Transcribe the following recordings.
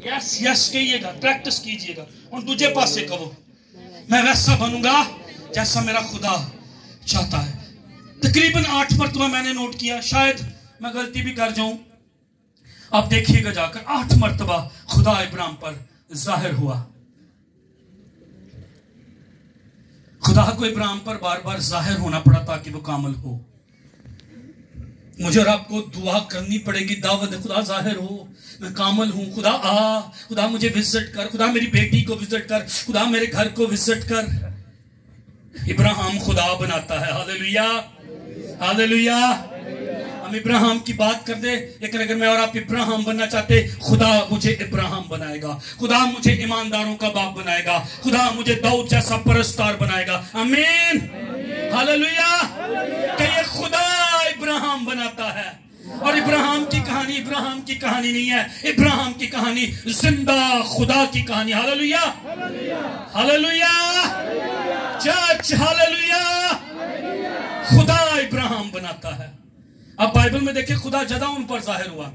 Yes yes कहिएगा, practice कीजिएगा। और दूजे पास से कहो, मैं वैसा बनूंगा जैसा मेरा खुदा चाहता है। तकरीबन 8 मरतबा मैंने नोट किया, शायद मैं गलती भी कर जाऊं। आप देखिएगा जाकर 8 मरतबा खुदा इब्राहिम पर जाहिर हुआ। खुदा को इब्राहिम पर बार बार जाहिर होना पड़ा ताकि वो कामिल हो। मुझे और आपको दुआ करनी पड़ेगी, दावत खुदा जाहिर हो, मैं कामिल हूं, खुदा आ, खुदा मुझे विजिट कर, खुदा मेरी बेटी को विजिट कर, खुदा मेरे घर को विजिट कर। इब्राहिम खुदा बनाता है। Hallelujah hallelujah. हम इब्राहिम की बात कर दे, लेकिन अगर मैं और आप इब्राहिम बनना चाहते, खुदा मुझे इब्राहिम बनाएगा, खुदा मुझे ईमानदारों का बाप बनाएगा, खुदा मुझे दाऊद जैसा परस्तार बनाएगा। आमीन हालेलुया। कि ये खुदा इब्राहिम बनाता है। और इब्राहिम की कहानी नहीं है, इब्राहिम की कहानी जिंदा खुदा की कहानी। Hallelujah hallelujah church hallelujah. खुदा इब्राहिम बनाता है। अब बाइबल में देखिए, खुदा जदा उन पर जाहिर हुआ,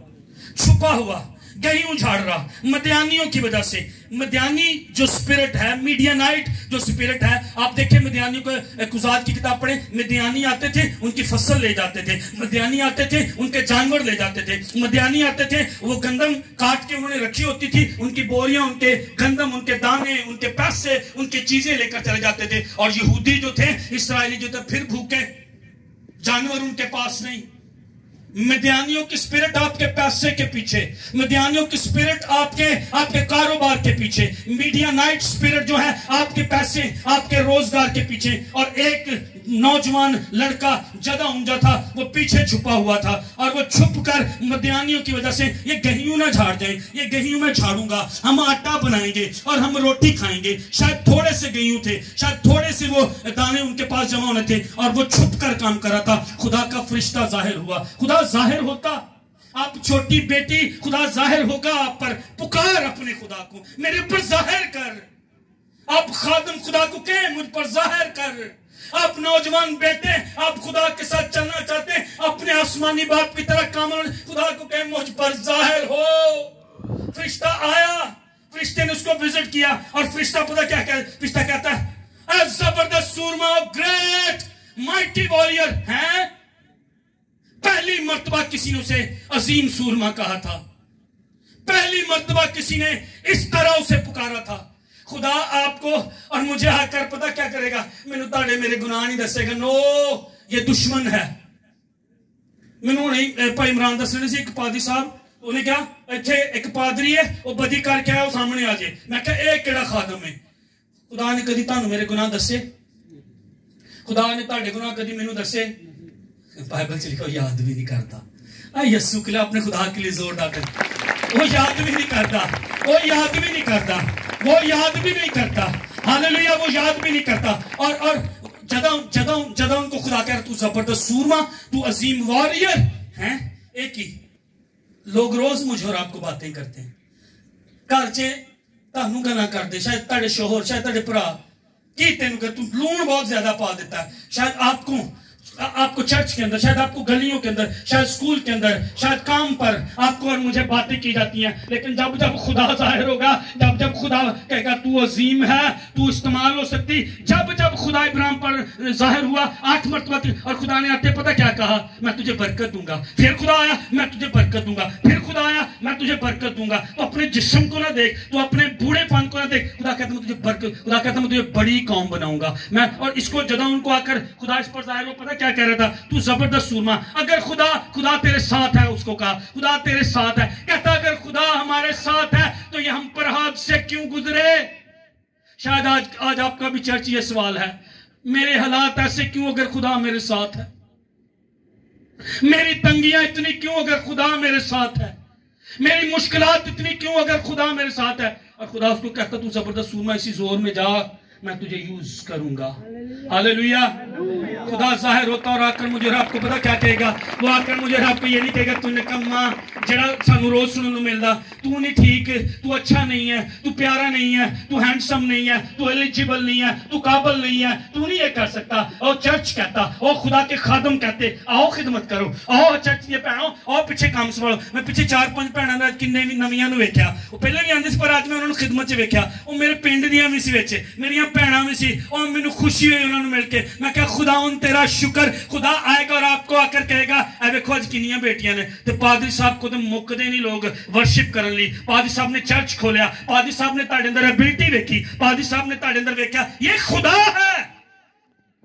छुपा हुआ, गेहूं झाड़ रहा मदियानियों की वजह से। मदियानी जो स्पिरिट है, मीडियानाइट जो स्पिरिट है, आप देखिए मदियानियों को कुजात की किताब पढ़े, मदियानी आते थे उनकी फसल ले जाते थे, मदियानी आते थे उनके जानवर ले जाते थे, मदियानी आते थे वो गंदम काट के उन्होंने रखी होती थी, उनकी बोरियां, उनके गंदम, उनके दाने, उनके पैसे, उनकी चीजें लेकर चले जाते थे। और यहूदी जो थे, इसराइली जो थे, फिर भूखे, जानवर उनके पास नहीं। मदियानियों की स्पिरिट आपके पैसे के पीछे, मदियानियों की स्पिरिट आपके कारोबार के पीछे, मीडियानाइट स्पिरिट जो है आपके पैसे, आपके रोजगार के पीछे। और एक नौजवान लड़का जदा उमजा था, वो पीछे छुपा हुआ था, और वो छुप कर मदियानियों की वजह से, ये गेहूं ना झाड़ जाए, ये गेहूं मैं झाड़ूंगा, हम आटा बनाएंगे और हम रोटी खाएंगे। शायद थोड़े से गेहूं थे, शायद थोड़े से वो दाने उनके पास जमा होने थे, और वो छुप कर काम कर रहा था। खुदा का फरिश्ता जाहिर हुआ। खुदा जाहिर होता, आप छोटी बेटी, खुदा जाहिर होगा आप पर। पुकार अपने खुदा को, मेरे ऊपर जाहिर कर। आप खादम, खुदा को कहें मुझ पर जाहिर कर। आप नौजवान बेटे, आप खुदा के साथ चलना चाहते हैं, अपने आसमानी बाप की तरह काम, खुदा को कहें मुझ पर जाहिर हो। फरिश्ता आया, फरिश्ते ने उसको विजिट किया, और फरिश्ता पता क्या फरिश्ता कहता है, जबरदस्त सूरमा, ग्रेट माइटी वॉरियर है। पहली मर्तबा किसी ने उसे अजीम सूरमा कहा था, पहली मर्तबा किसी ने इस तरह उसे पुकारा था। खुदा आपको और मुझे आकर पता क्या करेगा, मैनू ताड़े मेरे गुनाह नहीं दसेगा। नो, ये दुश्मन है। मैनू नहीं भाई इमरान दस रहे सी, एक पादरी साहब, उन्हें क्या इतने एक पादरी है, वो बदी करके आया, वो सामने आ जाए। मैं क्या एक केड़ा खादम है? खुदा ने कदी तानू मेरे गुनाह दसे? खुदा ने ताड़े गुनाह कदी मैनू दसे? बाइबल से लिखो याद भी नहीं करता। यस्सु के लिए, अपने खुदा के लिए जोर डाकर, वो याद भी नहीं करता, वो याद भी नहीं करता, वो याद भी नहीं करता। हालेलुया, वो याद भी नहीं करता। और जदा उनको खुदा कह रहा, तू जबरदस्त सूरमा, तू अजीम वॉरियर हैं। एक ही लोग रोज मुझे और आपको बातें करते हैं, घर च तानू गना कर दे, शायद तेरे शोहर, शायद तेरे भरा की तेन कर, तू लूण बहुत ज्यादा पा देता है। शायद आपको चर्च के अंदर, शायद आपको गलियों के अंदर, शायद स्कूल के अंदर, शायद काम पर आपको और मुझे बातें की जाती हैं। लेकिन जब जब खुदा जाहिर होगा, जब जब खुदा कहेगा तू अजीम है, तू इस्तेमाल हो सकती, जब जब खुदा इब्राहिम पर जाहिर हुआ 8 मरतबा, और खुदा ने आते पता क्या कहा, मैं तुझे बरकत दूंगा। फिर खुदा आया, मैं तुझे बरकत दूंगा। फिर खुदा आया, मैं तुझे बरकत दूंगा। तो अपने जिस्म को ना देख, तो अपने बूढ़ेपन को ना देख। खुदा कहता मैं तुझे बरकत, खुदा कहता मैं तुझे बड़ी कौम बनाऊंगा मैं। और इसको जदा उनको आकर खुदा इस पर जाहिर हो, पता क्या कह रहा था, तू जबरदस्त सूरमा। अगर खुदा तेरे साथ है, उसको कहा खुदा तेरे साथ है। कहता अगर खुदा हमारे साथ है तो ये हम पर हाथ से क्यों गुजरे? शायद आज आपका भी चर्च ये सवाल है, मेरे हालात ऐसे क्यों अगर खुदा मेरे साथ है? मेरी तंगियां इतनी क्यों अगर खुदा मेरे साथ है? मेरी मुश्किलात इतनी क्यों अगर खुदा मेरे साथ है? और खुदा उसको कहता तू जबरदस्त सूरमा, इसी जोर में जा, میں تجھے یوز کروں گا. ہاللیلویا. خدا ظاہر ہوتا اور آ کر مجھے رب کو پتا کیا کہے گا؟ وہ آ کر مجھے رب کو یہ نہیں کہے گا تو نکما جڑا سانو روز سننے کو ملتا، تو نہیں ٹھیک، تو اچھا نہیں ہے، تو پیارا نہیں ہے، تو ہینڈسم نہیں ہے، تو ایلیجیبل نہیں ہے، تو قابل نہیں ہے، تو نہیں یہ کر سکتا. اور چرچ کہتا، اور خدا کے خادم کہتے آؤ خدمت کرو، آؤ چرچ دیا بھینوں آؤ پیچھے کام سنبھالو. میں پیچھے 4-5 بھینوں کنے بھی نویاں نو ویکھیا، وہ پہلے بھی آندے سی پر اج میں انہاں نوں خدمت چ ویکھیا. وہ میرے پنڈ دیاں وی سی وچ، میریاں بھیناں وی سی، اور مینوں خوشی ہوئی انہاں نوں مل کے. میں کہا خداوند تیرا شکر. خدا آئے گا اور آپ کو آ کر کہے گا اے ویکھو اج کنیاں بیٹیاں نے تے پادری صاحب کو تے مکدے نہیں لوگ ورشپ کرن لئی. پادری صاحب نے چرچ کھولیا، پادری صاحب نے تہاڈے اندر ایبلٹی ویکھی، پادری صاحب نے تہاڈے اندر ویکھیا یہ خدا ہے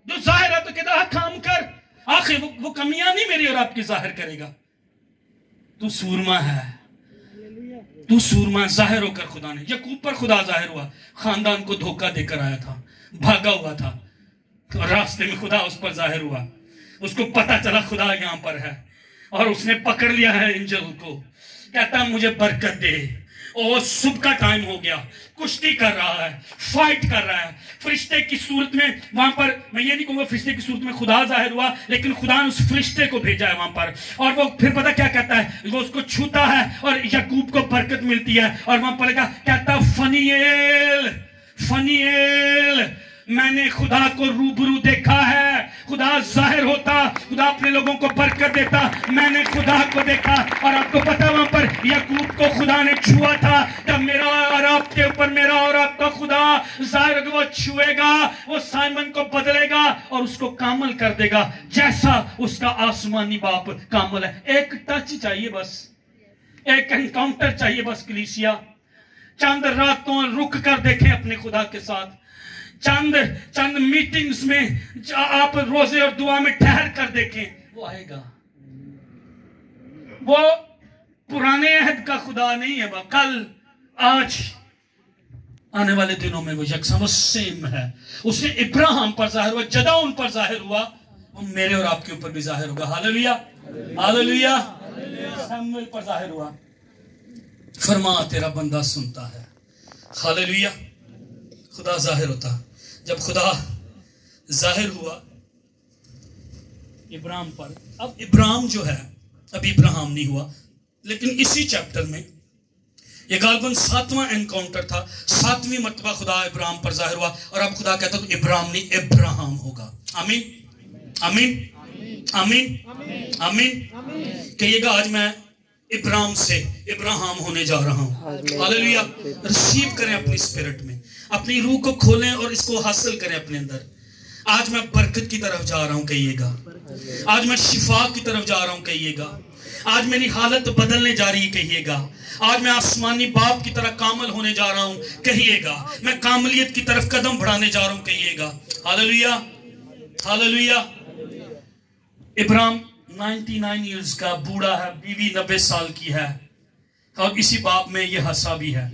جو ظاہر ہے. تو کہتا ہے کام کر، آخر وہ کمیاں نہیں میری اور آپ کی ظاہر کرے گا. تو سورما ہے، تو سورما ظاہر ہو کر خدا نے. یعقوب پر خدا ظاہر ہوا، خاندان کو دھوکہ دے کر آیا تھا، بھاگا ہوا تھا، اور راستے میں خدا اس پر ظاہر ہوا. اس کو پتا چلا خدا یہاں پر ہے، اور اس نے پکڑ لیا ہے انجل کو. کہتا مجھے برکت دے. اور صبح کا ٹائم ہو گیا، کشتی کر رہا ہے، فائٹ کر رہا ہے. فرشتے کی صورت میں وہاں پر، میں یہ نہیں کہوں گا فرشتے کی صورت میں خدا ظاہر ہوا، لیکن خدا نے اس فرشتے کو بھیجا ہے وہاں پر. اور وہ پھر پتہ کیا کہتا ہے؟ وہ اس کو چھوتا ہے اور یعقوب کو برکت ملتی ہے. اور وہاں پر کہتا فنیل فنیل، میں نے خدا کو روبرو دیکھا ہے. خدا ظاہر ہوتا، خدا اپنے لوگوں کو برکت دیتا. میں نے خدا کو دیکھا. اور آپ کو پتا وہاں پر یعقوب کو خدا نے چھوا تھا. جب میرا اور آپ کے اوپر میرا اور آپ کا خدا ظاہر ہوگا، وہ چھوئے گا، وہ سائمن کو بدلے گا اور اس کو کامل کر دے گا جیسا اس کا آسمانی باپ کامل ہے. ایک ٹچ چاہیے بس، ایک انکاؤنٹر چاہیے بس. کلیسیا چند راتوں رک کر دیکھیں اپنے خدا کے ساتھ. چند میٹنگز میں آپ روزے اور دعا میں ٹھہر کر دیکھیں، وہ آئے گا. وہ پرانے عہد کا خدا نہیں ہے، کل آج آنے والے دنوں میں وہ یکساں، وہ سیم ہے. اس نے ابراہیم پر ظاہر ہوا، جدعون پر ظاہر ہوا، وہ میرے اور آپ کے اوپر بھی ظاہر ہوگا. ہاللیلویا ہاللیلویا. سمویل پر ظاہر ہوا، فرما تیرا بندہ سنتا ہے. ہاللیلویا. خدا ظاہر ہوتا. جب خدا ظاہر ہوا ابراہیم پر، اب ابراہیم جو ہے ابھی ابراہیم نہیں ہوا، لیکن اسی چیپٹر میں یہ غالباً 7واں انکاؤنٹر تھا. 7ویں مرتبہ خدا ابراہیم پر ظاہر ہوا. اور اب خدا کہتا تو ابراہیم نہیں ابراہیم ہوگا. آمین آمین آمین آمین. کہیے گا آج میں ابراہیم سے ابراہیم ہونے جا رہا ہوں. ہاللیلویا. ریسیو کریں اپنی اسپرٹ میں، اپنی روح کو کھولیں اور اس کو حاصل کریں اپنے اندر. آج میں برکت کی طرف جا رہا ہوں کہیے گا. آج میں شفا کی طرف جا رہا ہوں کہیے گا. آج میری حالت بدلنے جا رہی ہے کہیے گا. آج میں آسمانی باپ کی طرح کامل ہونے جا رہا ہوں کہیے گا. میں کاملیت کی طرف قدم بڑھانے جا رہا ہوں کہیے گا. ہاللیلویا ہاللیلویا. ابراہیم 99 ایئرز کا بوڑھا ہے، بیوی 90 سال کی ہے، اور اسی باب میں یہ حصہ بھی ہے.